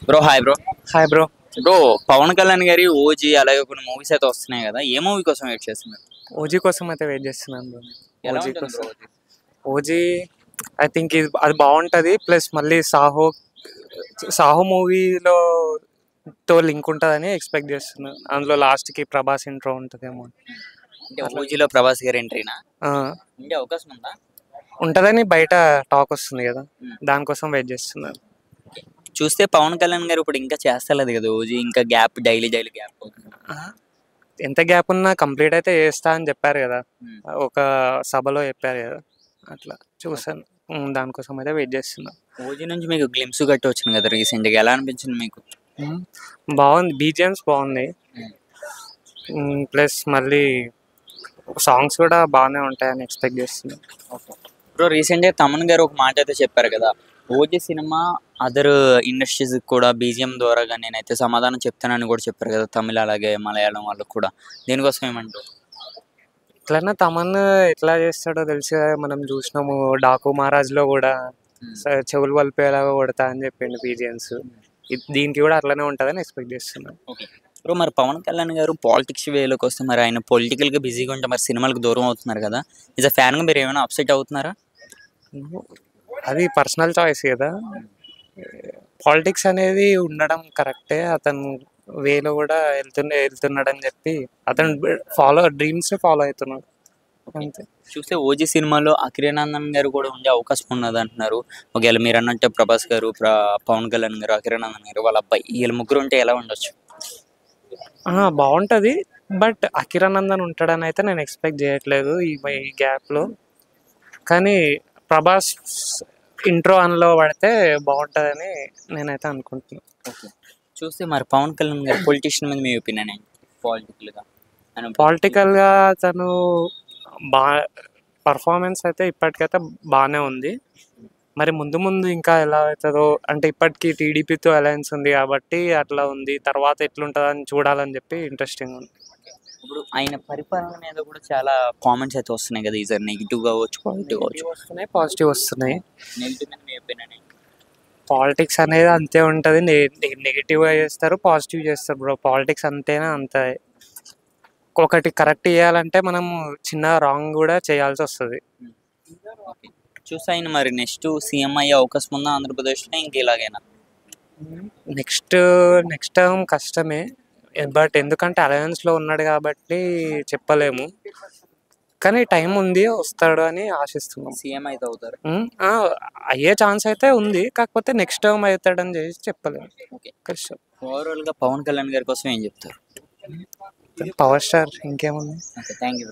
Bro hi bro. Hi bro. Bro Pawan Kalyan గారి ఓజీ అలాగే కొన్ని మూవీస్ అయితే వస్తున్నాయి కదా, ఏ మూవీ కోసం వెయిట్ చేస్తున్నారు? ఓజీ కోసం అయితే వెయిట్ చేస్తున్నాను బ్రో. ఎలా ఓజీ ఉంటుంది కోసం bro OG? OG I think అది బాగుంటుంది. ప్లస్ మళ్ళీ సాహో మూవీలో తో లింక్ ఉంటుందని ఎక్స్పెక్ట్ చేస్తున్నాను. అందులో లాస్ట్కి ప్రభాస్ ఇంట్రో ఉంటుందేమో. అంటే ఓజీలో ప్రభాస్ గారి ఎంట్రీనా? ఆ, ఉండే అవకాశం ఉందా? ఉంటుందని బయట టాక్ వస్తుంది కదా, దానికోసం వెయిట్ చేస్తున్నాను. చూస్తే పవన్ కళ్యాణ్ గారు ఇప్పుడు ఇంకా చేస్తలేదు కదా ఓజీ, ఇంకా గ్యాప్ డైలీ గ్యాప్ అవుతుంది. ఆ, ఎంత గ్యాప్ ఉన్నా కంప్లీట్ అయితే చేస్తా అని చెప్పారు కదా, ఒక సభలో చెప్పారు కదా, అట్లా చూసాను. దానికోసం అయితే వెయిట్ చేస్తున్నాను. ఓజీ నుంచి మీకు గ్లిమ్స్ గట్టి వచ్చింది కదా రీసెంట్గా, ఎలా అనిపించింది మీకు? బాగుంది, బీజిఎమ్స్ బాగున్నాయి. ప్లస్ మళ్ళీ సాంగ్స్ కూడా బాగానే ఉంటాయని ఎక్స్పెక్ట్ చేస్తున్నాను. బ్రో రీసెంట్గా తమన్ గారు ఒక మాట అయితే చెప్పారు కదా, ఓజీ సినిమా అదర్ ఇండస్ట్రీస్ కూడా బీజిఎం ద్వారాగా నేనైతే సమాధానం చెప్తానని కూడా చెప్పారు కదా, తమిళ అలాగే మలయాళం వాళ్ళకు కూడా. దీనికోసం ఏమంటారు? ఇట్లన్నా తమన్ ఎట్లా చేస్తాడో తెలుసు కదా, మనం చూసినాము డాకు మహారాజ్లో కూడా చెవులు వలిపేలాగా కొడతా అని చెప్పిండు బీజిఎమ్స్. దీనికి కూడా అట్లనే ఉంటుందని ఎక్స్పెక్ట్ చేస్తున్నాను. బ్రో మరి పవన్ కళ్యాణ్ గారు పాలిటిక్స్ వేలోకి వస్తే మరి ఆయన పొలిటికల్గా బిజీగా ఉంటే మరి సినిమాలకు దూరం అవుతున్నారు కదా, ఇస్ అ ఫ్యాన్గా మీరు ఏమైనా అప్సెట్ అవుతున్నారా? అది పర్సనల్ చాయిస్ కదా. పాలిటిక్స్ అనేది ఉండడం కరెక్టే, అతను వేలో కూడా వెళ్తున్నాడని చెప్పి అతను డ్రీమ్స్ ఫాలో అవుతున్నాడు అంతే. చూస్తే ఓజీ సినిమాలో అఖిరానందన్ గారు కూడా ఉండే అవకాశం ఉన్నది అంటున్నారు. ఒకవేళ మీరు అన్నట్టే ప్రభాస్ గారు, పవన్ కళ్యాణ్ గారు, అఖిరానందన్ గారు వాళ్ళ అబ్బాయి, వీళ్ళ ముగ్గురు ఉంటే ఎలా ఉండొచ్చు? బాగుంటుంది, బట్ అఖిరానందన్ ఉంటాడని అయితే నేను ఎక్స్పెక్ట్ చేయట్లేదు ఈ గ్యాప్లో. కానీ ప్రభాస్ ఇంట్రో అన్లో పడితే బాగుంటుందని నేనైతే అనుకుంటున్నాను. చూస్తే మరి పవన్ కళ్యాణ్ గారు పొలిటీషియన్ మీద మీ ఒపీనియన్ ఏంటి? పాలిటికల్గా తను పర్ఫార్మెన్స్ అయితే ఇప్పటికైతే బాగానే ఉంది. మరి ముందు ముందు ఇంకా ఎలా అవుతుందో, అంటే ఇప్పటికీ టీడీపీతో అలయన్స్ ఉంది కాబట్టి అట్లా ఉంది, తర్వాత ఎట్లుంటుందని చూడాలని చెప్పి ఇంట్రెస్టింగ్ ఉంది. ఇప్పుడు ఆయన పరిపాలన మీద కూడా చాలా కామెంట్స్ అయితే వస్తున్నాయి కదా, ఈసారి నెగిటివ్ కావచ్చు, పాజిటివ్ కావచ్చు. వస్తున్నాయి, పాజిటివ్ వస్తున్నాయి. నెగిటివ్ మీద మీ ఒపీనియన్ ఏంటి? పాలిటిక్స్ అనేది అంతే ఉంటుంది, నెగిటివ్గా చేస్తారు, పాజిటివ్ చేస్తారు బ్రో. పాలిటిక్స్ అంతేనా అంతే. ఒకటి కరెక్ట్ చేయాలంటే మనం చిన్న రాంగ్ కూడా చేయాల్సి వస్తుంది. చూస్తే ఆయన మరి నెక్స్ట్ సీఎం అయ్యే అవకాశం ఉందా ఆంధ్రప్రదేశ్లో, ఇంక ఇలాగైనా? నెక్స్ట్ టర్మ్ కష్టమే, బట్ ఎందుకంటే అలయన్స్లో ఉన్నాడు కాబట్టి చెప్పలేము. కానీ టైం ఉంది, వస్తాడు అని ఆశిస్తున్నాం. సీఎం అయితే అవుతారు? అయ్యే ఛాన్స్ అయితే ఉంది, కాకపోతే నెక్స్ట్ టర్మ్ అవుతాడని చేసి చెప్పలేము. కష్టం. ఓవరాల్గా పవన్ కళ్యాణ్ గారి కోసం ఏం చెప్తారు? పవర్ స్టార్, ఇంకేముంది. Thank you.